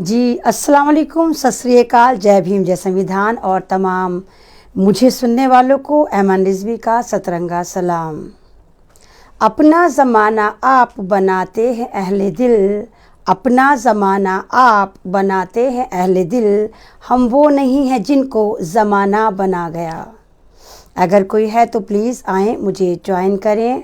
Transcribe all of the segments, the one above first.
जी, अस्सलाम वालेकुम, सत श्री अकाल, जय भीम, जय संविधान और तमाम मुझे सुनने वालों को ऐमन रिजवी का सतरंगा सलाम। अपना ज़माना आप बनाते हैं अहले दिल, अपना ज़माना आप बनाते हैं अहले दिल, हम वो नहीं हैं जिनको ज़माना बना गया। अगर कोई है तो प्लीज़ आएँ, मुझे ज्वाइन करें।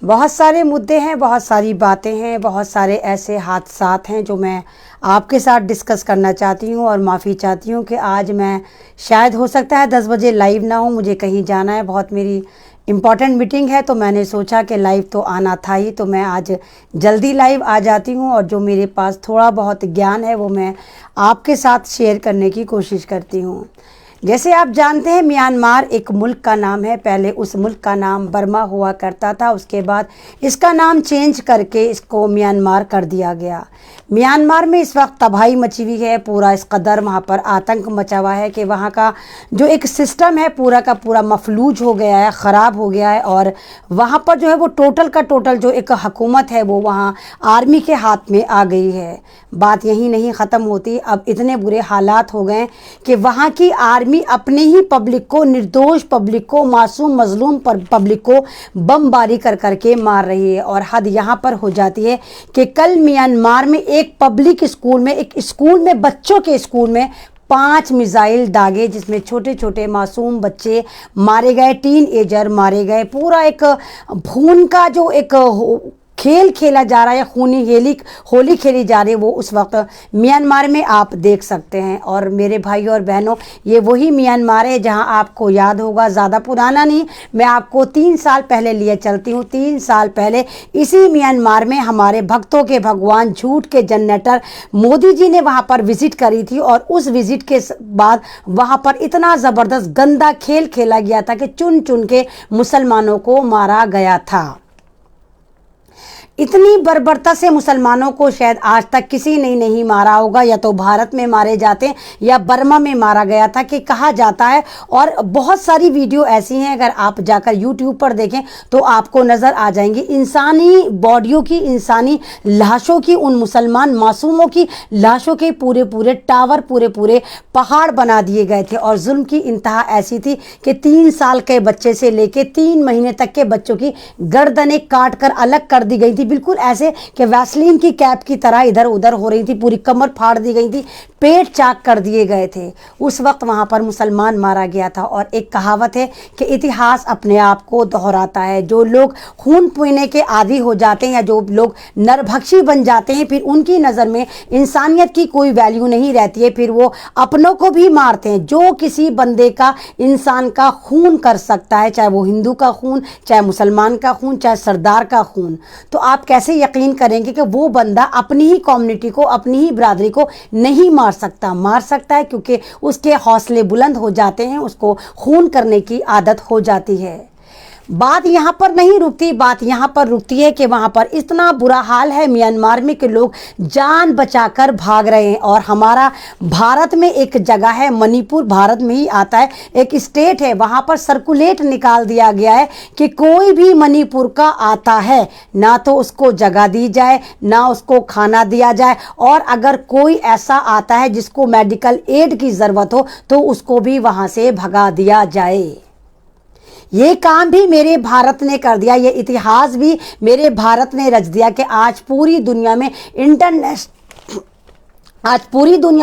बहुत सारे मुद्दे हैं, बहुत सारी बातें हैं, बहुत सारे ऐसे हादसात हैं जो मैं आपके साथ डिस्कस करना चाहती हूँ और माफ़ी चाहती हूँ कि आज मैं शायद हो सकता है 10 बजे लाइव ना हूँ, मुझे कहीं जाना है, बहुत मेरी इम्पॉर्टेंट मीटिंग है। तो मैंने सोचा कि लाइव तो आना था ही, तो मैं आज जल्दी लाइव आ जाती हूँ और जो मेरे पास थोड़ा बहुत ज्ञान है वो मैं आपके साथ शेयर करने की कोशिश करती हूँ। जैसे आप जानते हैं, म्यांमार एक मुल्क का नाम है। पहले उस मुल्क का नाम बर्मा हुआ करता था, उसके बाद इसका नाम चेंज करके इसको म्यांमार कर दिया गया। म्यांमार में इस वक्त तबाही मची हुई है, पूरा इस कदर वहाँ पर आतंक मचा हुआ है कि वहाँ का जो एक सिस्टम है पूरा का पूरा मफलूज हो गया है, ख़राब हो गया है। और वहाँ पर जो है वो टोटल का टोटल जो एक हुकूमत है वो वहाँ आर्मी के हाथ में आ गई है। बात यहीं नहीं ख़त्म होती, अब इतने बुरे हालात हो गए कि वहाँ की आर्मी अपने ही पब्लिक को, निर्दोष पब्लिक को, मासूम मजलूम पब्लिक को बमबारी कर करके मार रही है। और हद यहाँ पर हो जाती है कि कल म्यांमार में एक पब्लिक स्कूल में, एक स्कूल में, बच्चों के स्कूल में 5 मिसाइल दागे, जिसमें छोटे छोटे मासूम बच्चे मारे गए, टीन एजर मारे गए। पूरा एक खून का जो एक खेल खेला जा रहा है, खूनी होली खेली जा रही है, वो उस वक्त म्यांमार में आप देख सकते हैं। और मेरे भाइयों और बहनों, ये वही म्यांमार है जहां आपको याद होगा, ज़्यादा पुराना नहीं, मैं आपको 3 साल पहले लिए चलती हूँ। 3 साल पहले इसी म्यांमार में हमारे भक्तों के भगवान, झूठ के जनरेटर मोदी जी ने वहाँ पर विज़िट करी थी। और उस विज़िट के बाद वहाँ पर इतना ज़बरदस्त गंदा खेल खेला गया था कि चुन चुन के मुसलमानों को मारा गया था। इतनी बर्बरता से मुसलमानों को शायद आज तक किसी ने नहीं मारा होगा, या तो भारत में मारे जाते या बर्मा में मारा गया था कि कहा जाता है। और बहुत सारी वीडियो ऐसी हैं, अगर आप जाकर यूट्यूब पर देखें तो आपको नज़र आ जाएंगी। इंसानी बॉडियों की, इंसानी लाशों की, उन मुसलमान मासूमों की लाशों के पूरे पूरे टावर, पूरे पूरे पहाड़ बना दिए गए थे। और जुल्म की इंतहा ऐसी थी कि 3 साल के बच्चे से लेके 3 महीने तक के बच्चों की गर्दनें काट कर अलग कर दी गई थी, बिल्कुल ऐसे कि वैसलीन की कैप की तरह इधर उधर हो रही थी, पूरी कमर फाड़ दी गई थी, पेट चाक कर दिए गए थे। उस वक्त वहाँ पर मुसलमान मारा गया था। और एक कहावत है कि इतिहास अपने आप को दोहराता है। जो लोग खून पीने के आदी हो जाते हैं या जो लोग नरभक्षी बन जाते हैं, फिर उनकी नज़र में इंसानियत की कोई वैल्यू नहीं रहती है, फिर वो अपनों को भी मारते हैं। जो किसी बंदे का, इंसान का खून कर सकता है, चाहे वो हिंदू का खून, चाहे मुसलमान का खून, चाहे सरदार का खून, तो आप कैसे यकीन करेंगे कि वो बंदा अपनी ही कम्युनिटी को, अपनी ही बरादरी को नहीं मार सकता? मार सकता है, क्योंकि उसके हौसले बुलंद हो जाते हैं, उसको खून करने की आदत हो जाती है। बात यहाँ पर नहीं रुकती, बात यहाँ पर रुकती है कि वहाँ पर इतना बुरा हाल है म्यांमार में कि लोग जान बचाकर भाग रहे हैं। और हमारा भारत में एक जगह है, मणिपुर भारत में ही आता है, एक स्टेट है, वहाँ पर सर्कुलेट निकाल दिया गया है कि कोई भी मणिपुर का आता है ना तो उसको जगह दी जाए, ना उसको खाना दिया जाए, और अगर कोई ऐसा आता है जिसको मेडिकल एड की ज़रूरत हो तो उसको भी वहाँ से भगा दिया जाए। ये काम भी मेरे भारत ने कर दिया, ये इतिहास भी मेरे भारत ने रच दिया कि आज पूरी दुनिया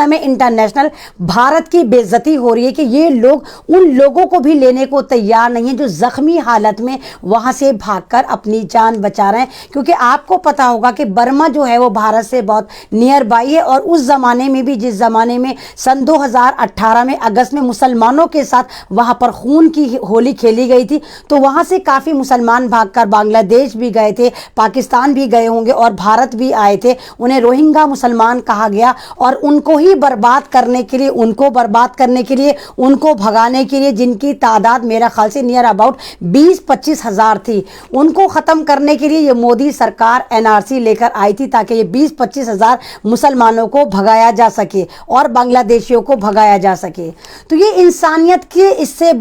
में इंटरनेशनल भारत की बेइज्जती हो रही है कि ये लोग उन लोगों को भी लेने को तैयार नहीं है जो ज़ख्मी हालत में वहाँ से भागकर अपनी जान बचा रहे हैं। क्योंकि आपको पता होगा कि बर्मा जो है वो भारत से बहुत नियर बाई है। और उस ज़माने में भी, जिस ज़माने में सन 2018 में अगस्त में मुसलमानों के साथ वहाँ पर खून की होली खेली गई थी, तो वहाँ से काफ़ी मुसलमान भागकर बांग्लादेश भी गए थे, पाकिस्तान भी गए होंगे और भारत भी आए थे। उन्हें रोहिंग्या मुसलमान कहा गया। और उनको ही बर्बाद करने के लिए, उनको बर्बाद करने के लिए, उनको भगाने के लिए, जिनकी तादाद मेरा ख्याल से नियर अबाउट 20-25 हज़ार थी, उनको ख़त्म करने के लिए ये मोदी सरकार NRC लेकर आई थी ताकि ये 20-25 हज़ार मुसलमानों को भगाया जा सके और बांग्लादेशियों को भगाया जा सके। तो ये इंसानियत के इससे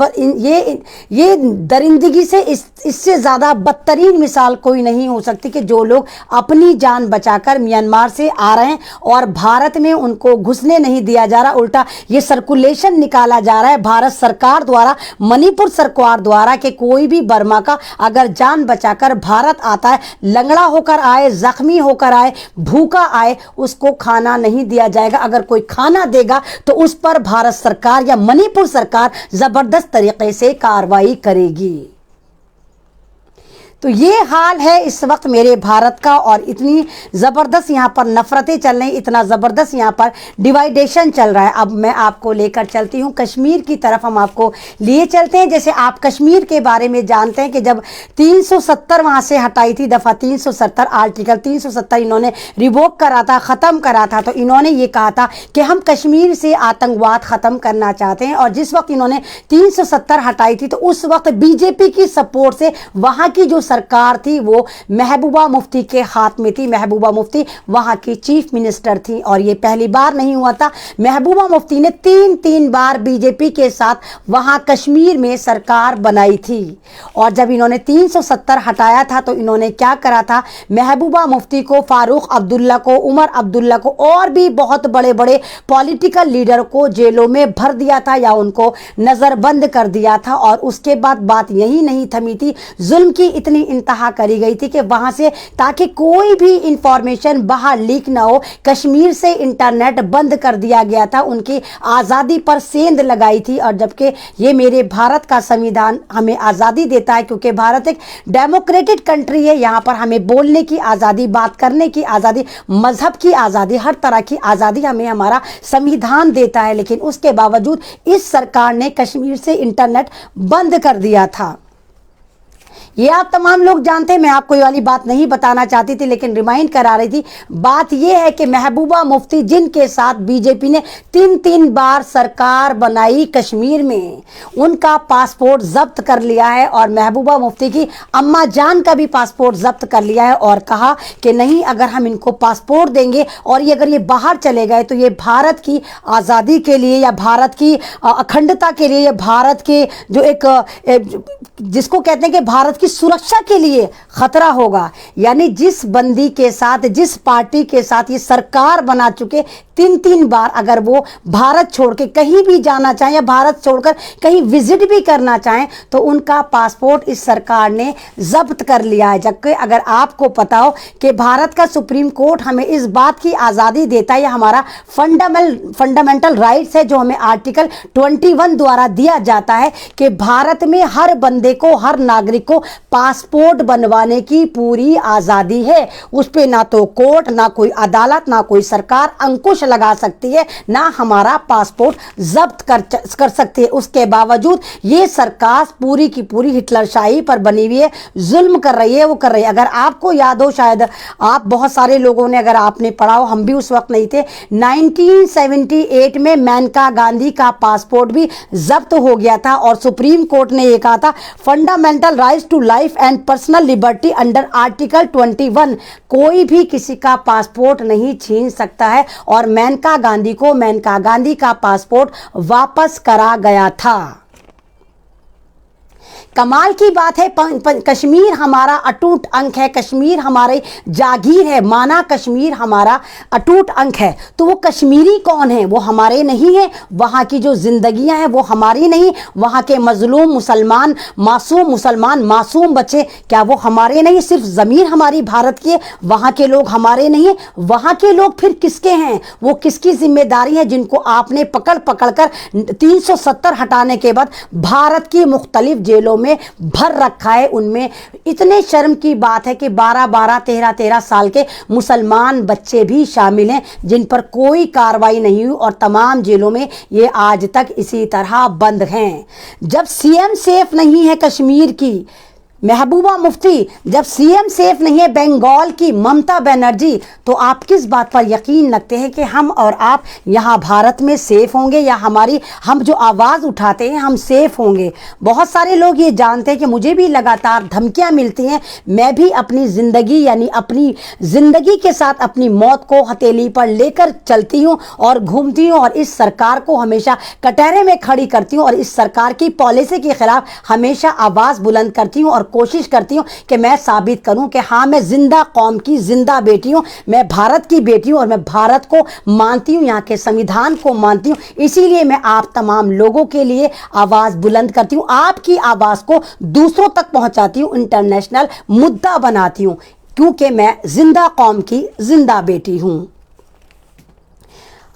ये दरिंदगी से इससे ज़्यादा बदतरीन मिसाल कोई नहीं हो सकती कि जो लोग अपनी जान बचाकर म्यांमार से आ रहे हैं और भारत में उनको घुसने नहीं दिया जा रहा, उल्टा ये सर्कुलेशन निकाला जा रहा है भारत सरकार द्वारा, मणिपुर सरकार द्वारा, कि कोई भी बर्मा का अगर जान बचाकर भारत आता है, लंगड़ा होकर आए, जख्मी होकर आए, भूखा आए, उसको खाना नहीं दिया जाएगा। अगर कोई खाना देगा तो उस पर भारत सरकार या मणिपुर सरकार जबरदस्त तरीके से कार्रवाई करेगी। तो ये हाल है इस वक्त मेरे भारत का, और इतनी ज़बरदस्त यहाँ पर नफ़रतें चल रही, इतना ज़बरदस्त यहाँ पर डिवाइडेशन चल रहा है। अब मैं आपको लेकर चलती हूँ कश्मीर की तरफ, हम आपको लिए चलते हैं। जैसे आप कश्मीर के बारे में जानते हैं कि जब 370 वहाँ से हटाई थी, दफ़ा 370, आर्टिकल 370 इन्होंने रिवोक करा था, ख़त्म करा था, तो इन्होंने ये कहा था कि हम कश्मीर से आतंकवाद ख़त्म करना चाहते हैं। और जिस वक्त इन्होंने 370 हटाई थी तो उस वक्त बीजेपी की सपोर्ट से वहाँ की जो सरकार थी वो महबूबा मुफ्ती के हाथ में थी। महबूबा मुफ्ती वहां की चीफ मिनिस्टर थी, और ये पहली बार नहीं हुआ था। महबूबा मुफ्ती ने तीन बार बीजेपी के साथ वहां कश्मीर में सरकार बनाई थी। और जब इन्होंने 370 हटाया था तो इन्होंने क्या करा था, महबूबा मुफ्ती को, फारूक अब्दुल्ला को, उमर अब्दुल्ला को और भी बहुत बड़े बड़े पॉलिटिकल लीडर को जेलों में भर दिया था या उनको नज़रबंद कर दिया था। और उसके बाद बात यही नहीं थमी थी, जुल्म की इतनी इंतहा करी गई थी कि वहां से, ताकि कोई भी इंफॉर्मेशन बाहर लीक ना हो, कश्मीर से इंटरनेट बंद कर दिया गया था, उनकी आज़ादी पर सेंध लगाई थी। और जबकि ये मेरे भारत का संविधान हमें आज़ादी देता है, क्योंकि भारत एक डेमोक्रेटिक कंट्री है, यहाँ पर हमें बोलने की आज़ादी, बात करने की आज़ादी, मजहब की आज़ादी, हर तरह की आज़ादी हमें हमारा संविधान देता है। लेकिन उसके बावजूद इस सरकार ने कश्मीर से इंटरनेट बंद कर दिया था। ये आप तमाम लोग जानते हैं, मैं आपको ये वाली बात नहीं बताना चाहती थी लेकिन रिमाइंड करा रही थी। बात ये है कि महबूबा मुफ्ती, जिनके साथ बीजेपी ने तीन बार सरकार बनाई कश्मीर में, उनका पासपोर्ट जब्त कर लिया है, और महबूबा मुफ्ती की अम्मा जान का भी पासपोर्ट जब्त कर लिया है, और कहा कि नहीं, अगर हम इनको पासपोर्ट देंगे और ये अगर ये बाहर चले गए तो ये भारत की आज़ादी के लिए या भारत की अखंडता के लिए या भारत के जो एक जिसको कहते हैं कि भारत की सुरक्षा के लिए खतरा होगा। यानी जिस बंदी के साथ, जिस पार्टी के साथ ये सरकार बना चुके तीन बार, अगर वो भारत छोड़ के कहीं भी जाना चाहें या भारत छोड़कर कहीं विजिट भी करना चाहें तो उनका पासपोर्ट इस सरकार ने जब्त कर लिया है। जबकि अगर आपको पता हो कि भारत का सुप्रीम कोर्ट हमें इस बात की आज़ादी देता है, या हमारा फंडामेंटल राइट्स है जो हमें आर्टिकल 21 द्वारा दिया जाता है कि भारत में हर बंदे को, हर नागरिक को पासपोर्ट बनवाने की पूरी आज़ादी है। उस पर ना तो कोर्ट, ना कोई अदालत, ना कोई सरकार अंकुश लगा सकती है, ना हमारा पासपोर्ट जब्त कर सकती है। उसके बावजूद ये सरकार पूरी की पूरी हिटलरशाही पर बनी हुई है, जुल्म कर रही है, वो कर रही है। अगर आपको याद हो, शायद आप बहुत सारे लोगों ने, अगर आपने पढ़ा हो, हम भी उस वक्त नहीं थे, 1978 में मेनका गांधी का पासपोर्ट भी जब्त हो गया था, और सुप्रीम कोर्ट ने यह कहा था, fundamental rights to life and personal liberty under article 21, कोई भी किसी का पासपोर्ट नहीं छीन सकता है। और मेनका गांधी का पासपोर्ट वापस करा गया था। कमाल की बात है, कश्मीर हमारा अटूट अंक है, कश्मीर हमारे जागीर है, माना कश्मीर हमारा अटूट अंक है। तो वो कश्मीरी कौन है? वो हमारे नहीं है। वहाँ की जो जिंदगियां हैं वो हमारी नहीं। वहाँ के मजलूम मुसलमान, मासूम बच्चे, क्या वो हमारे नहीं? सिर्फ ज़मीन हमारी भारत की है, वहाँ के लोग हमारे नहीं है। वहाँ के लोग फिर किसके हैं? वो किसकी जिम्मेदारी है जिनको आपने पकड़ कर 370 हटाने के बाद भारत की मुख्तलिफ जेलों में भर रखा है? उनमें इतने शर्म की बात है कि 12-12, 13-13 साल के मुसलमान बच्चे भी शामिल हैं जिन पर कोई कार्रवाई नहीं हुई, और तमाम जेलों में ये आज तक इसी तरह बंद हैं। जब सीएम सेफ नहीं है कश्मीर की महबूबा मुफ्ती, जब सीएम सेफ नहीं है बंगाल की ममता बनर्जी, तो आप किस बात पर यकीन रखते हैं कि हम और आप यहाँ भारत में सेफ होंगे, या हम जो आवाज़ उठाते हैं हम सेफ होंगे? बहुत सारे लोग ये जानते हैं कि मुझे भी लगातार धमकियाँ मिलती हैं, मैं भी अपनी ज़िंदगी यानी अपनी ज़िंदगी के साथ अपनी मौत को हथेली पर लेकर चलती हूँ और घूमती हूँ, और इस सरकार को हमेशा कटहरे में खड़ी करती हूँ, और इस सरकार की पॉलिसी के खिलाफ हमेशा आवाज़ बुलंद करती हूँ, और कोशिश करती हूँ कि मैं साबित करूँ कि हाँ, मैं जिंदा कौम की जिंदा बेटी हूँ, मैं भारत की बेटी हूँ और मैं भारत को मानती हूँ, यहाँ के संविधान को मानती हूँ। इसीलिए मैं आप तमाम लोगों के लिए आवाज़ बुलंद करती हूँ, आपकी आवाज़ को दूसरों तक पहुँचाती हूँ, इंटरनेशनल मुद्दा बनाती हूँ, क्योंकि मैं जिंदा कौम की जिंदा बेटी हूँ।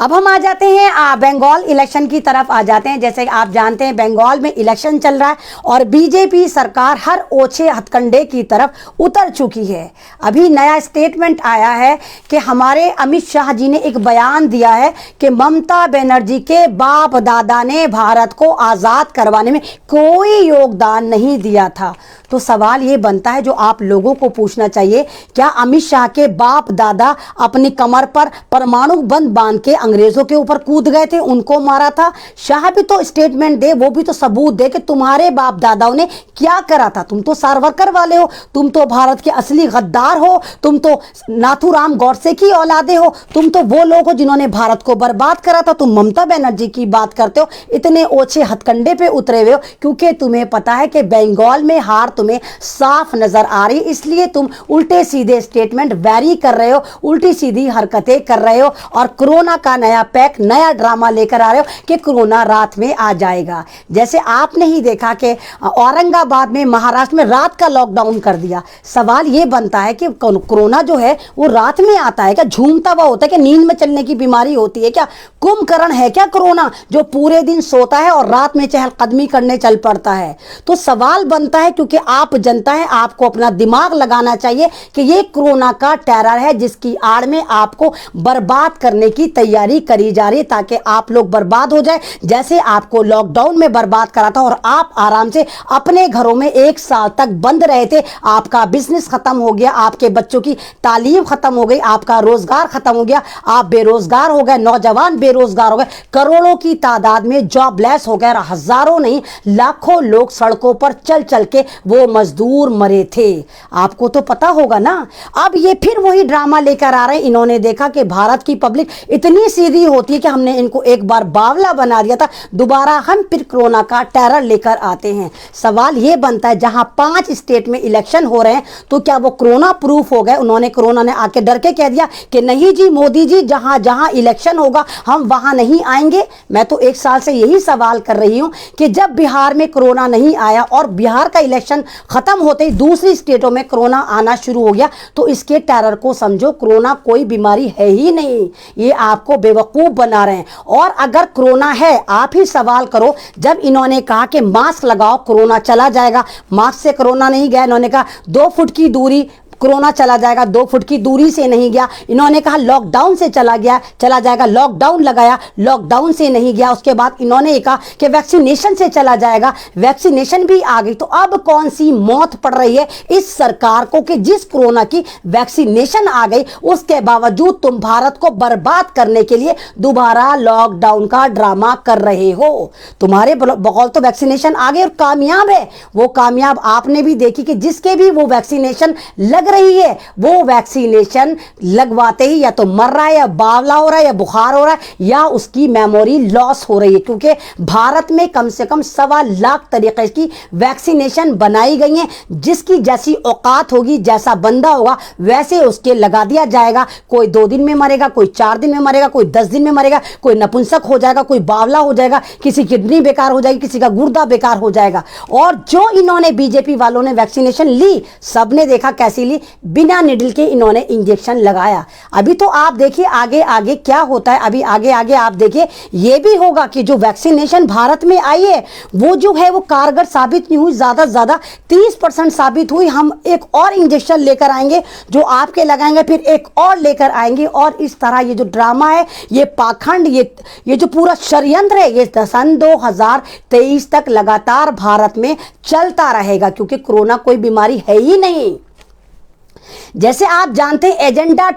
अब हम आ जाते हैं बंगाल इलेक्शन की तरफ आ जाते हैं। जैसे आप जानते हैं बंगाल में इलेक्शन चल रहा है और बीजेपी सरकार हर ओछे हथकंडे की तरफ उतर चुकी है। अभी नया स्टेटमेंट आया है कि हमारे अमित शाह जी ने एक बयान दिया है कि ममता बनर्जी के बाप दादा ने भारत को आज़ाद करवाने में कोई योगदान नहीं दिया था। तो सवाल ये बनता है जो आप लोगों को पूछना चाहिए, क्या अमित शाह के बाप दादा अपनी कमर पर परमाणु बंद बांध के अंग्रेजों के ऊपर कूद गए थे, उनको मारा था? शाह भी तो स्टेटमेंट दे, वो भी तो सबूत दे कि तुम्हारे बाप दादाओं ने क्या करा था। तुम तो सावरकर वाले हो, तुम तो भारत के असली गद्दार हो, तुम तो नाथूराम गौडसे की औलादे हो, तुम तो वो लोग हो जिन्होंने भारत को बर्बाद करा था। तुम ममता बनर्जी की बात करते हो, इतने ओछे हथकंडे पे उतरे हुए हो क्योंकि तुम्हें पता है कि बंगाल में हार तुम्हें साफ नजर आ रही है, इसलिए तुम उल्टे सीधे स्टेटमेंट वैरी कर रहे हो, उल्टी सीधी हरकतें कर रहे हो और कोरोना का नया पैक, नया ड्रामा लेकर आ रहे हो कि कोरोना रात में आ जाएगा। जैसे आपने ही देखा कि औरंगाबाद में, महाराष्ट्र में रात का लॉकडाउन कर दिया। सवाल ये बनता है कि कोरोना जो है वो रात में आता है क्या? झूमता हुआ होता है कि नींद में चलने की बीमारी होती है क्या? कुंभकर्ण है क्या कोरोना जो पूरे दिन सोता है और रात में चहलकदमी करने चल पड़ता है? तो सवाल बनता है, क्योंकि आप जनता है, आपको अपना दिमाग लगाना चाहिए कि ये कोरोना का टेरर है जिसकी आड़ में आपको बर्बाद करने की तैयारी करी जा रही है ताकि आप लोग बर्बाद हो जाए, जैसे आपको लॉकडाउन में बर्बाद करा था और आप आराम से अपने घरों में 1 साल तक बंद रहे थे। आपका बिजनेस खत्म हो गया, आपके बच्चों की तालीम खत्म हो गई, आपका रोजगार खत्म हो गया, आप बेरोजगार हो गए, नौजवान बेरोजगार हो गए, करोड़ों की तादाद में जॉबलेस हो गए, हजारों नहीं लाखों लोग सड़कों पर चल चल के वो मजदूर मरे थे। आपको तो पता होगा ना। अब ये फिर वही ड्रामा लेकर आ रहे हैं। इन्होंने देखा कि भारत की पब्लिक इतनी सीधी होती है कि हमने इनको एक बार बावला बना दिया था, दोबारा हम फिर कोरोना का टेरर लेकर आते हैं। सवाल ये बनता है, जहां 5 स्टेट में इलेक्शन हो रहे हैं तो क्या वो कोरोना प्रूफ हो गए? उन्होंने, कोरोना ने आके डर के कह दिया कि नहीं जी मोदी जी, जहां जहां इलेक्शन होगा हम वहां नहीं आएंगे। मैं तो 1 साल से यही सवाल कर रही हूं कि जब बिहार में कोरोना नहीं आया और बिहार का इलेक्शन खत्म होते ही दूसरी स्टेटों में कोरोना आना शुरू हो गया, तो इसके टेरर को समझो कोरोना कोई बीमारी है ही नहीं, ये आपको बेवकूफ बना रहे हैं। और अगर कोरोना है, आप ही सवाल करो, जब इन्होंने कहा कि मास्क लगाओ कोरोना चला जाएगा, मास्क से कोरोना नहीं गया। इन्होंने कहा 2 फुट की दूरी, कोरोना चला जाएगा, 2 फुट की दूरी से नहीं गया। इन्होंने कहा लॉकडाउन से चला जाएगा, लॉकडाउन लगाया, लॉकडाउन से नहीं गया। उसके बाद इन्होंने कहा कि वैक्सीनेशन से चला जाएगा, वैक्सीनेशन भी आ गई। तो अब कौन सी मौत पड़ रही है इस सरकार को कि जिस कोरोना की वैक्सीनेशन आ गई उसके बावजूद तुम भारत को बर्बाद करने के लिए दोबारा लॉकडाउन का ड्रामा कर रहे हो। तुम्हारे बगौल तो वैक्सीनेशन आ गई और कामयाब है। वो कामयाब आपने भी देखी कि जिसके भी वो वैक्सीनेशन लग रही है, वो वैक्सीनेशन लगवाते ही या तो मर रहा है, या बावला हो रहा है, या बुखार हो रहा है, या उसकी मेमोरी लॉस हो रही है। क्योंकि भारत में कम से कम 1.25 लाख तरीके की वैक्सीनेशन बनाई गई है। जिसकी जैसी औकात होगी, जैसा बंदा होगा, वैसे उसके लगा दिया जाएगा। कोई 2 दिन में मरेगा, कोई 4 दिन में मरेगा, कोई 10 दिन में मरेगा, कोई नपुंसक हो जाएगा, कोई बावला हो जाएगा, किसी किडनी बेकार हो जाएगी, किसी का गुर्दा बेकार हो जाएगा। और जो इन्होंने बीजेपी वालों ने वैक्सीनेशन ली, सबने देखा कैसी ली, बिना निडल के इन्होंने इंजेक्शन लगाया। अभी तो आप देखिए आगे आगे क्या होता है। अभी आगे आगे आप देखिए ये भी होगा कि जो वैक्सीनेशन भारत में आई है वो जो है वो कारगर साबित नहीं हुई, ज्यादा से ज्यादा 30% साबित हुई। हम एक और इंजेक्शन लेकर आएंगे जो आपके लगाएंगे, फिर एक और लेकर आएंगे, और इस तरह ये जो ड्रामा है, ये पाखंड, ये जो पूरा षड्यंत्र है, ये सन 2023 तक लगातार भारत में चलता रहेगा, क्योंकि कोरोना कोई बीमारी है ही नहीं। जैसे आप जानते हैं एजेंडा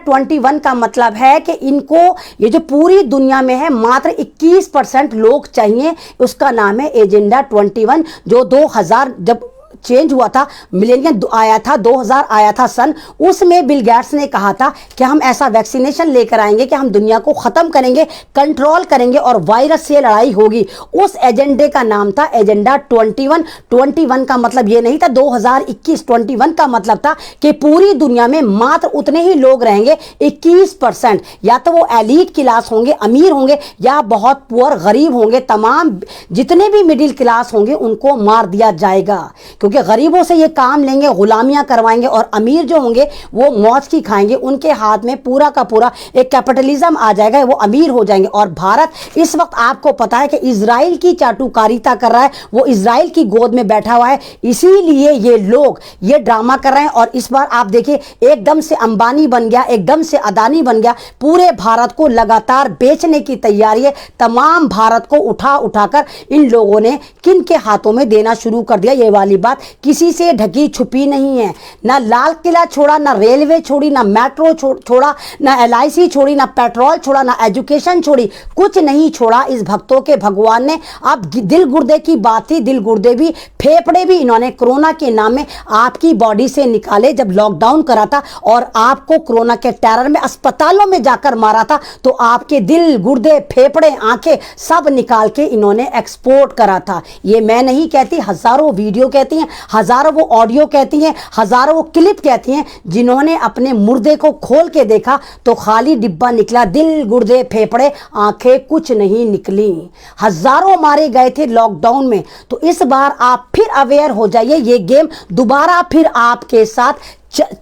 21 का मतलब है कि इनको ये जो पूरी दुनिया में है मात्र 21% लोग चाहिए, उसका नाम है एजेंडा 21, जो 2000 जब चेंज हुआ था, मिलेनियम आया था, 2000 आया था सन, उसमें बिल गेट्स ने कहा था कि हम ऐसा वैक्सीनेशन लेकर आएंगे कि हम दुनिया को ख़त्म करेंगे, कंट्रोल करेंगे और वायरस से लड़ाई होगी। उस एजेंडे का नाम था एजेंडा 21। 21 का मतलब ये नहीं था 2021, 21 का मतलब था कि पूरी दुनिया में मात्र उतने ही लोग रहेंगे 21%, या तो वो एलीट क्लास होंगे, अमीर होंगे, या बहुत पुअर गरीब होंगे। तमाम जितने भी मिडिल क्लास होंगे उनको मार दिया जाएगा, क्योंकि गरीबों से ये काम लेंगे, गुलामियां करवाएंगे, और अमीर जो होंगे वो मौज की खाएंगे। उनके हाथ में पूरा का पूरा एक कैपिटलिज्म आ जाएगा, वो अमीर हो जाएंगे। और भारत इस वक्त आपको पता है कि इजराइल की चाटुकारिता कर रहा है, वो इजराइल की गोद में बैठा हुआ है, इसीलिए ये लोग ये ड्रामा कर रहे हैं। और इस बार आप देखिए एकदम से अंबानी बन गया, एकदम से अदानी बन गया, पूरे भारत को लगातार बेचने की तैयारी है। तमाम भारत को उठा उठाकर इन लोगों ने किन के हाथों में देना शुरू कर दिया। ये वाली बात किसी से ढकी छुपी नहीं है, ना लाल किला छोड़ा, ना रेलवे छोड़ी, ना मेट्रो छोड़ा, ना LIC छोड़ी, ना पेट्रोल छोड़ा, ना एजुकेशन छोड़ी, कुछ नहीं छोड़ा इस भक्तों के भगवान ने। अब दिल गुर्दे की बात थी, दिल गुर्दे भी फेफड़े भी इन्होंने कोरोना के नाम में आपकी बॉडी से निकाले। जब लॉकडाउन करा था और आपको कोरोना के टेरर में अस्पतालों में जाकर मारा था, तो आपके दिल गुर्दे फेफड़े आंखें सब निकाल के इन्होंने एक्सपोर्ट करा था। ये मैं नहीं कहती, हजारों वीडियो कहती हैं, हजारों वो ऑडियो कहती हैं, हजारों वो क्लिप कहती हैं। जिन्होंने अपने मुर्दे को खोल के देखा तो खाली डिब्बा निकला, दिल गुर्दे फेफड़े आंखें कुछ नहीं निकली। हजारों मारे गए थे लॉकडाउन में। तो इस बार आप फिर अवेयर हो जाइए, ये गेम दोबारा फिर आपके साथ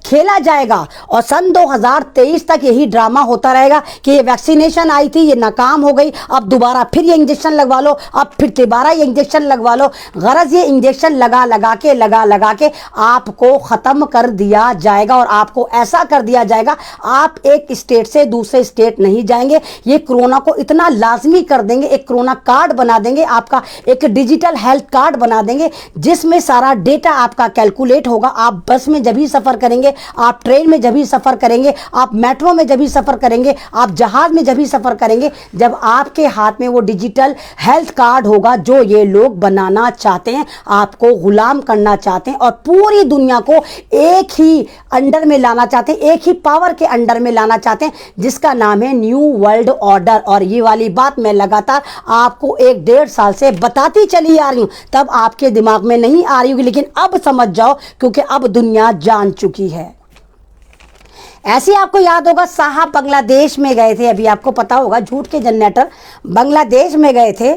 खेला जाएगा। और सन 2023 तक यही ड्रामा होता रहेगा कि ये वैक्सीनेशन आई थी, ये नाकाम हो गई, अब दोबारा फिर ये इंजेक्शन लगवा लो, अब फिर दोबारा ये इंजेक्शन लगवा लो। गरज ये इंजेक्शन लगा लगा के आपको ख़त्म कर दिया जाएगा, और आपको ऐसा कर दिया जाएगा आप एक स्टेट से दूसरे स्टेट नहीं जाएंगे। ये कोरोना को इतना लाजमी कर देंगे, एक कोरोना कार्ड बना देंगे, आपका एक डिजिटल हेल्थ कार्ड बना देंगे, जिसमें सारा डेटा आपका कैलकुलेट होगा। आप बस में जब भी सफ़र करेंगे, आप ट्रेन में जब भी सफर करेंगे, आप मेट्रो में जब भी सफर करेंगे, आप जहाज में जब भी सफर करेंगे, जब आपके हाथ में वो डिजिटल हेल्थ कार्ड होगा जो ये लोग बनाना चाहते हैं, आपको गुलाम करना चाहते हैं और पूरी दुनिया को एक ही अंडर में लाना चाहते हैं, एक ही पावर के अंडर में लाना चाहते हैं, जिसका नाम है न्यू वर्ल्ड ऑर्डर। और ये वाली बात मैं लगातार आपको 1-1.5 साल से बताती चली आ रही हूं, तब आपके दिमाग में नहीं आ रही होगी, लेकिन अब समझ जाओ, क्योंकि अब दुनिया जान चुकी है। ऐसे आपको याद होगा साहब बांग्लादेश में गए थे, अभी आपको पता होगा, झूठ के जनरेटर बांग्लादेश में गए थे,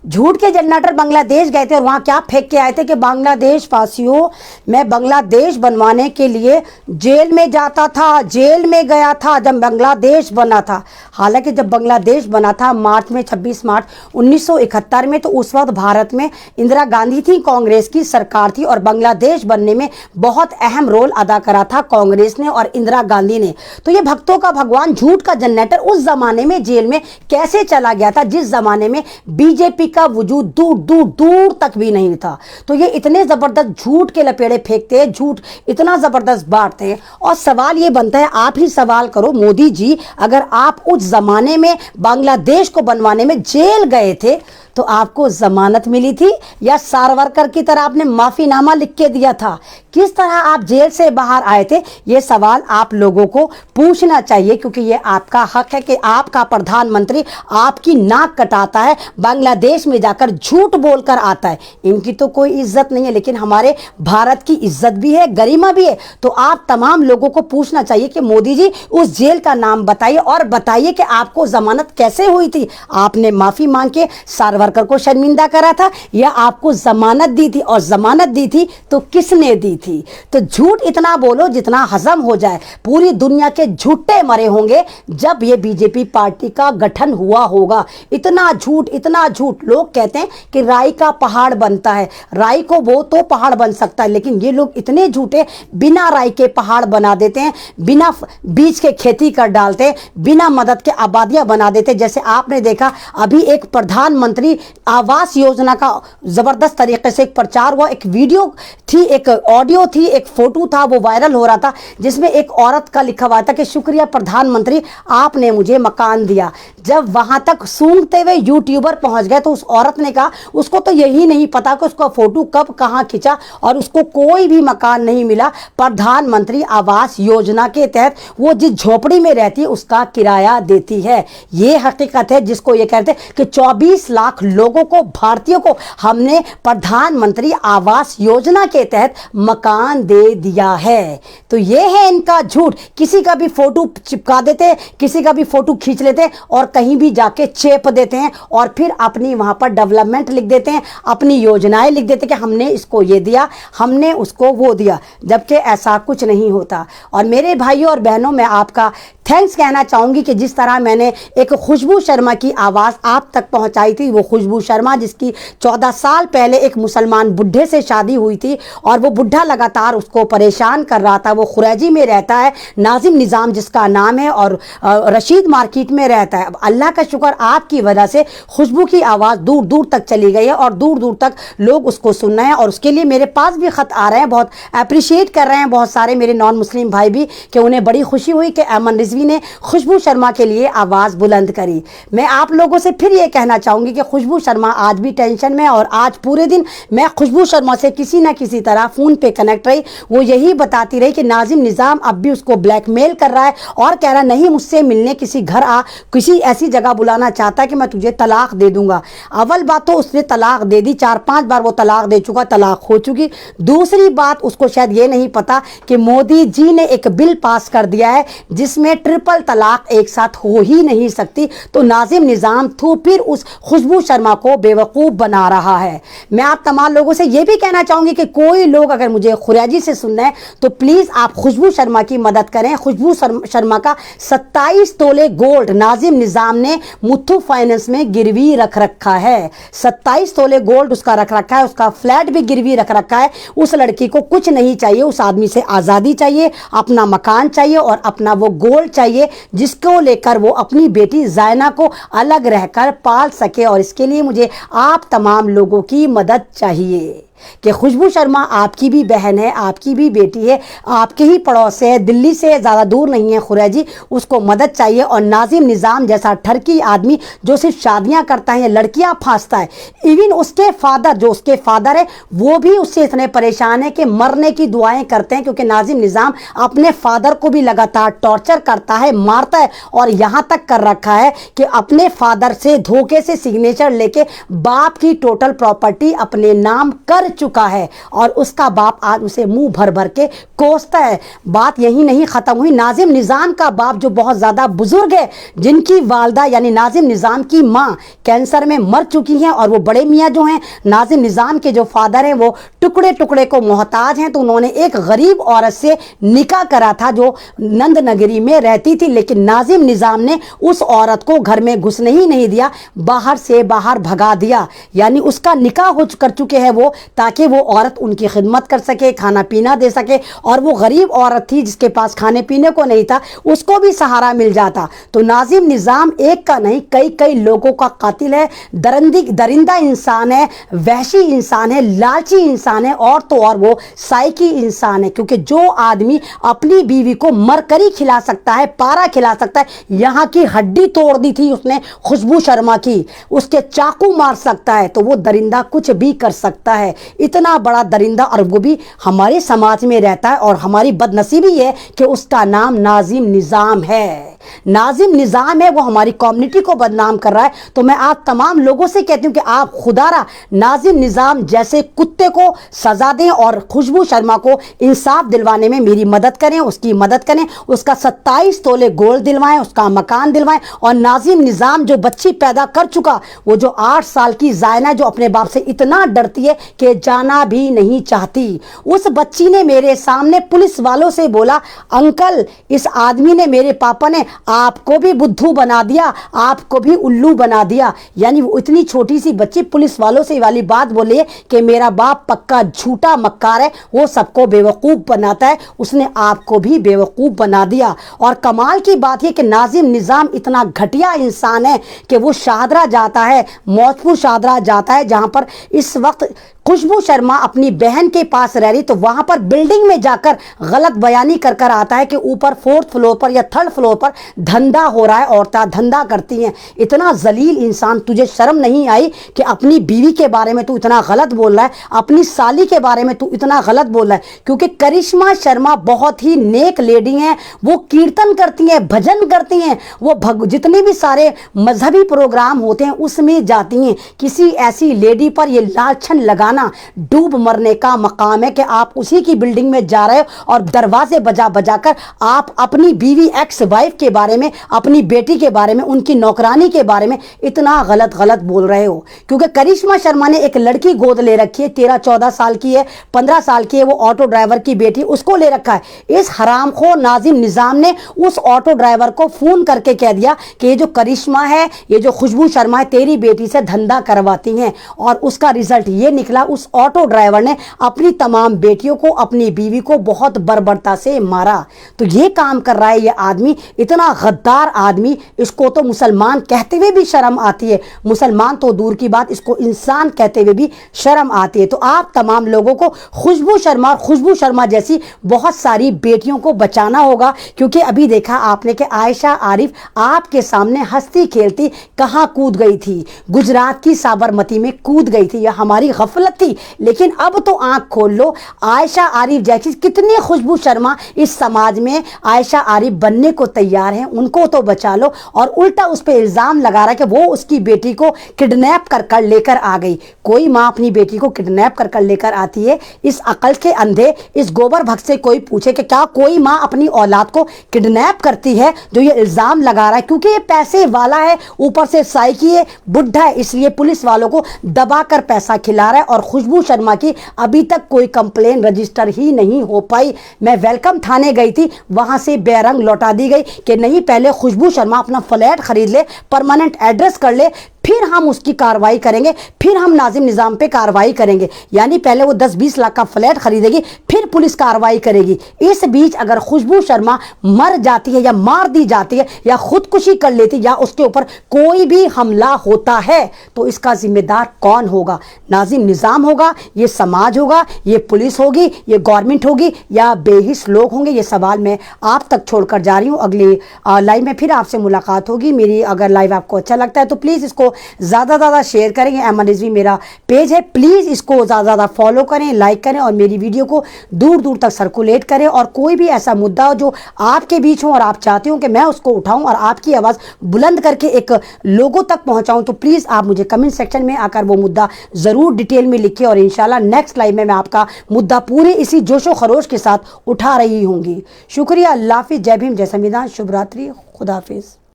झूठ के जनरेटर बांग्लादेश गए थे और वहाँ क्या फेंक के आए थे कि बांग्लादेश वासियों, मैं बांग्लादेश बनवाने के लिए जेल में जाता था, जेल में गया था जब बांग्लादेश बना था। हालांकि जब बांग्लादेश बना था मार्च में, 26 मार्च 1971 में, तो उस वक्त भारत में इंदिरा गांधी थी, कांग्रेस की सरकार थी, और बांग्लादेश बनने में बहुत अहम रोल अदा करा था कांग्रेस ने और इंदिरा गांधी ने। तो ये भक्तों का भगवान झूठ का जनरेटर उस जमाने में जेल में कैसे चला गया था, जिस जमाने में बीजेपी का वजूद दूर दूर दूर तक भी नहीं था। तो ये इतने जबरदस्त झूठ के लपेड़े फेंकते हैं, झूठ इतना जबरदस्त बांटते हैं। और सवाल ये बनता है, आप ही सवाल करो मोदी जी, अगर आप उस जमाने में बांग्लादेश को बनवाने में जेल गए थे तो आपको जमानत मिली थी या सारवरकर की तरह आपने माफीनामा लिख के दिया था? किस तरह आप जेल से बाहर आए थे? ये सवाल आप लोगों को पूछना चाहिए, क्योंकि ये आपका हक है कि आपका प्रधानमंत्री आपकी नाक कटाता है, बांग्लादेश में जाकर झूठ बोलकर आता है। इनकी तो कोई इज्जत नहीं है, लेकिन हमारे भारत की इज्जत भी है, गरिमा भी है। तो आप तमाम लोगों को पूछना चाहिए कि मोदी जी उस जेल का नाम बताइए और बताइए कि आपको जमानत कैसे हुई थी। आपने माफी मांग के सारवरकर को शर्मिंदा करा था या आपको जमानत दी थी? और जमानत दी थी तो किसने दी थी? तो झूठ इतना बोलो जितना हजम हो जाए। पूरी दुनिया के झूठे मरे होंगे जब ये बीजेपी पार्टी का गठन हुआ होगा। इतना झूठ, इतना झूठ। लोग कहते हैं कि राई का पहाड़ बनता है, राई को वो तो पहाड़ बन सकता है, लेकिन ये लोग इतने झूठे, बिना राई के पहाड़ बना देते हैं, बिना बीज के खेती कर डालते हैं, बिना मदद के आबादियां बना देते हैं। जैसे आपने देखा अभी एक प्रधानमंत्री प्रधानमंत्री आवास योजना का ज़बरदस्त तरीके से एक प्रचार हुआ, एक वीडियो थी, एक ऑडियो थी, एक फोटो था, वो वायरल हो रहा था, जिसमें एक औरत का लिखा हुआ था कि शुक्रिया प्रधानमंत्री, आपने मुझे मकान दिया। जब वहां तक सूंघते हुए यूट्यूबर पहुंच गए तो उस औरत ने कहा उसको तो यही नहीं पता कि उसका फोटो कब कहां खिंचा और उसको कोई भी मकान नहीं मिला। प्रधानमंत्री आवास योजना के तहत वो जिस झोपड़ी में रहती है उसका किराया देती है। ये हकीकत है जिसको ये कहते हैं कि 24 लाख लोगों को, भारतीयों को हमने प्रधानमंत्री आवास योजना के तहत मकान दे दिया है। तो ये है इनका झूठ। किसी का भी फोटो चिपका देते हैं, किसी का भी फोटो खींच लेते हैं और कहीं भी जाके चेप देते हैं और फिर अपनी वहां पर डेवलपमेंट लिख देते हैं, अपनी योजनाएं लिख देते हैं कि हमने इसको ये दिया, हमने उसको वो दिया, जबकि ऐसा कुछ नहीं होता। और मेरे भाइयों और बहनों, मैं आपका थैंक्स कहना चाहूंगी कि जिस तरह मैंने एक खुशबू शर्मा की आवाज़ आप तक पहुंचाई थी, वो खुशबू शर्मा जिसकी 14 साल पहले एक मुसलमान बुढ़े से शादी हुई थी और वो बुढ़ा लगातार उसको परेशान कर रहा था। वो खुरैजी में रहता है, नाजिम निज़ाम जिसका नाम है, और रशीद मार्केट में रहता है। अल्लाह का शुक्र, आपकी वजह से खुशबू की आवाज़ दूर दूर तक चली गई है और दूर दूर तक लोग उसको सुन रहे हैं। और उसके लिए मेरे पास भी ख़त आ रहे हैं, बहुत अप्रिशिएट कर रहे हैं बहुत सारे मेरे नॉन मुस्लिम भाई भी, कि उन्हें बड़ी खुशी हुई कि ऐमन रिजवी ने खुशबू शर्मा के लिए आवाज़ बुलंद करी। मैं आप लोगों से फिर ये कहना चाहूँगी कि खुशबू शर्मा आज भी टेंशन में, और आज पूरे दिन मैं खुशबू शर्मा से किसी ना किसी तरह फ़ोन पे कनेक्ट रही। वो यही बताती रही कि नाजिम निज़ाम अब भी उसको ब्लैकमेल कर रहा है और कह रहा नहीं, मुझसे मिलने किसी घर आ, किसी ऐसी जगह बुलाना चाहता है कि मैं तुझे तलाक दे दूंगा। अव्वल बात तो उसने तलाक दे दी, 4-5 बार वो तलाक दे चुका, तलाक हो चुकी। दूसरी बात, उसको शायद ये नहीं पता कि मोदी जी ने एक बिल पास कर दिया है जिसमें ट्रिपल तलाक एक साथ हो ही नहीं सकती। तो नाजिम निज़ाम फिर उस खुशबू शर्मा को बेवकूफ़ बना रहा है। मैं आप तमाम लोगों से ये भी कहना चाहूँगी कि कोई लोग अगर मुझे खुरैजी से सुनना है तो प्लीज़ आप खुशबू शर्मा की मदद करें। खुशबू शर्मा का 27 तोले गोल्ड नाजिम निज़ाम ने मुथ्थू फाइनेंस में गिरवी रख रखा है। 27 तोले गोल्ड उसका रख रखा है, उसका फ्लैट भी गिरवी रख रखा है। उस लड़की को कुछ नहीं चाहिए, उस आदमी से आज़ादी चाहिए, अपना मकान चाहिए और अपना वो गोल्ड चाहिए जिसको लेकर वो अपनी बेटी ज़ायना को अलग रहकर पाल सके। और इसके लिए मुझे आप तमाम लोगों की मदद चाहिए कि खुशबू शर्मा आपकी भी बहन है, आपकी भी बेटी है, आपके ही पड़ोस से है, दिल्ली से ज़्यादा दूर नहीं है खुरैजी, उसको मदद चाहिए। और नाजिम निज़ाम जैसा ठरकी आदमी जो सिर्फ शादियां करता है, लड़कियां फांसता है, इवन उसके फादर, जो उसके फादर है, वो भी उससे इतने परेशान है कि मरने की दुआएं करते हैं, क्योंकि नाजिम निज़ाम अपने फादर को भी लगातार टॉर्चर करता है, मारता है, और यहाँ तक कर रखा है कि अपने फादर से धोखे से सिग्नेचर लेके बाप की टोटल प्रॉपर्टी अपने नाम कर चुका है और उसका बाप आज उसे मुंह भर भर के कोसता है। बात यही नहीं खत्म हुई, नाजिम निज़ाम का बाप जो बहुत ज़्यादा बुजुर्ग है, जिनकी वालदा यानी नाजिम निज़ाम की माँ कैंसर में मर चुकी हैं, और वो बड़े मियाँ जो हैं, नाजिम निज़ाम के जो फादर हैं, वो टुकड़े टुकड़े को मोहताज हैं। तो उन्होंने एक गरीब औरत से निकाह करा था जो नंद नगरी में रहती थी, लेकिन नाजिम निज़ाम ने उस औरत को घर में घुसने ही नहीं दिया, बाहर से बाहर भगा दिया। यानी उसका निकाह हो कर चुके हैं वो, ताकि वो औरत उनकी खिदमत कर सके, खाना पीना दे सके, और वो गरीब औरत थी जिसके पास खाने पीने को नहीं था, उसको भी सहारा मिल जाता। तो नाजिम निज़ाम एक का नहीं, कई कई लोगों का कातिल है, दरिंदा इंसान है, वहशी इंसान है, लालची इंसान है, और तो और वो साइकी इंसान है। क्योंकि जो आदमी अपनी बीवी को मरकरी खिला सकता है, पारा खिला सकता है, यहाँ की हड्डी तोड़ दी थी उसने खुशबू शर्मा की, उसके चाकू मार सकता है, तो वो दरिंदा कुछ भी कर सकता है। इतना बड़ा दरिंदा, और वो भी हमारे समाज में रहता है, और हमारी बदनसीबी है कि उसका नाम नाजिम निज़ाम है। नाजिम निज़ाम है, वो हमारी कम्युनिटी को बदनाम कर रहा है। तो मैं आप तमाम लोगों से कहती हूँ कि आप खुदारा नाजिम निज़ाम जैसे कुत्ते को सजा दें और खुशबू शर्मा को इंसाफ दिलवाने में मेरी मदद करें, उसकी मदद करें, उसका 27 तोले गोल्ड दिलवाएं, उसका मकान दिलवाएं। और नाजिम निज़ाम जो बच्ची पैदा कर चुका, वो जो 8 साल की ज़ायना, जो अपने बाप से इतना डरती है कि जाना भी नहीं चाहती, उस बच्ची ने मेरे सामने पुलिस वालों से बोला, अंकल, इस आदमी ने, मेरे पापा ने आपको भी बुद्धू बना दिया, आपको भी उल्लू बना दिया। यानी वो इतनी छोटी सी बच्ची पुलिस वालों से वाली बात बोली है कि मेरा बाप पक्का झूठा मक्कार है, वो सबको बेवकूफ़ बनाता है, उसने आपको भी बेवकूफ़ बना दिया। और कमाल की बात है कि नाजिम निज़ाम इतना घटिया इंसान है कि वो शाहदरा जाता है, मौजपुर शाहदरा जाता है, जहाँ पर इस वक्त खुशबू शर्मा अपनी बहन के पास रह रही, तो वहां पर बिल्डिंग में जाकर गलत बयानी कर कर आता है कि ऊपर 4th फ्लोर पर या 3rd फ्लोर पर धंधा हो रहा है, औरतें धंधा करती हैं। इतना जलील इंसान, तुझे शर्म नहीं आई कि अपनी बीवी के बारे में तू इतना गलत बोल रहा है, अपनी साली के बारे में तू इतना गलत बोल रहा है? क्योंकि करिश्मा शर्मा बहुत ही नेक लेडी हैं, वो कीर्तन करती हैं, भजन करती हैं, वो जितने भी सारे मजहबी प्रोग्राम होते हैं उसमें जाती हैं। किसी ऐसी लेडी पर ये लाछन लगाना डूब मरने का मकाम है कि आप उसी की बिल्डिंग में जा रहे हो और दरवाजे बजा बजा कर आप अपनी बीवी एक्स वाइफ के बारे में, अपनी बेटी के बारे में, उनकी नौकरानी के बारे में इतना गलत गलत बोल रहे हो। क्योंकि करिश्मा शर्मा ने एक लड़की गोद ले रखी है, 13-14 साल की है, 15 साल की है, वो ऑटो ड्राइवर की बेटी, उसको ले रखा है। इस हरामखोर नाजिम निज़ाम ने उस ऑटो ड्राइवर को फोन करके कह दिया कि ये जो करिश्मा है, ये जो खुशबू शर्मा है, तेरी बेटी से धंधा करवाती हैं। और उसका रिजल्ट ये निकला, उस ऑटो ड्राइवर ने अपनी तमाम बेटियों को, अपनी बीवी को बहुत बर्बरता से मारा। तो ये काम कर रहा है ये आदमी, इतना गद्दार आदमी, इसको तो मुसलमान कहते हुए भी शर्म आती है। मुसलमान तो दूर की बात, इसको इंसान कहते हुए भी शर्म आती है। तो आप तमाम लोगों को खुशबू शर्मा और खुशबू शर्मा जैसी बहुत सारी बेटियों को बचाना होगा। क्योंकि अभी देखा आपने कि आयशा आरिफ आपके सामने हंसती खेलती कहाँ कूद गई थी, गुजरात की साबरमती में कूद गई थी। यह हमारी गफलत थी, लेकिन अब तो आंख खोल लो, आयशा आरिफ जैसी कितनी खुशबू शर्मा इस समाज में आयशा आरिफ बनने को तैयार हैं, उनको तो बचा लो। और उल्टा उस पर इल्ज़ाम लगा रहा है कि वो उसकी बेटी को किडनैप कर कर लेकर आ गई। कोई माँ अपनी बेटी को किडनैप कर कर लेकर आती है? इस अकल के अंधे, इस गोबर भक्त से कोई पूछे कि क्या कोई माँ अपनी औलाद को किडनैप करती है? जो ये इल्ज़ाम लगा रहा है, क्योंकि ये पैसे वाला है, ऊपर से साइकी है, बुढ़ा है, इसलिए पुलिस वालों को दबाकर पैसा खिला रहा है। और खुशबू शर्मा की अभी तक कोई कंप्लेन रजिस्टर ही नहीं हो पाई। मैं वेलकम थाने गई थी, वहां से बेरंग लौटा दी गई कि नहीं, पहले खुशबू शर्मा अपना फ्लैट खरीद ले, परमानेंट एड्रेस कर ले, फिर हम उसकी कार्रवाई करेंगे, फिर हम नाजिम निज़ाम पे कार्रवाई करेंगे। यानी पहले वो 10-20 लाख का फ्लैट खरीदेगी, फिर पुलिस कार्रवाई करेगी। इस बीच अगर खुशबू शर्मा मर जाती है या मार दी जाती है या खुदकुशी कर लेती या उसके ऊपर कोई भी हमला होता है, तो इसका जिम्मेदार कौन होगा? नाजिम निज़ाम होगा, ये समाज होगा, ये पुलिस होगी, ये गवर्नमेंट होगी, या बेहिस लोग होंगे? ये सवाल मैं आप तक छोड़कर जा रही हूँ। अगली लाइव में फिर आपसे मुलाकात होगी मेरी। अगर लाइव आपको अच्छा लगता है तो प्लीज़ इसको ज़्यादा शेयर करेंगे। एमन रिजवी मेरा पेज है, प्लीज़ इसको ज़्यादा फॉलो करें, लाइक करें और मेरी वीडियो को दूर दूर तक सर्कुलेट करें। और कोई भी ऐसा मुद्दा हो जो आपके बीच हो और आप चाहते हो कि मैं उसको उठाऊं और आपकी आवाज़ बुलंद करके एक लोगों तक पहुंचाऊं, तो प्लीज़ आप मुझे कमेंट सेक्शन में आकर वो मुद्दा ज़रूर डिटेल में लिखिए। और इंशाल्लाह नेक्स्ट लाइव में मैं आपका मुद्दा पूरे इसी जोशो खरोश के साथ उठा रही होंगी। शुक्रिया, अल्लाह हाफिज़, जय भीम, जय संविधान, शुभ रात्रि, खुदा हाफिज़।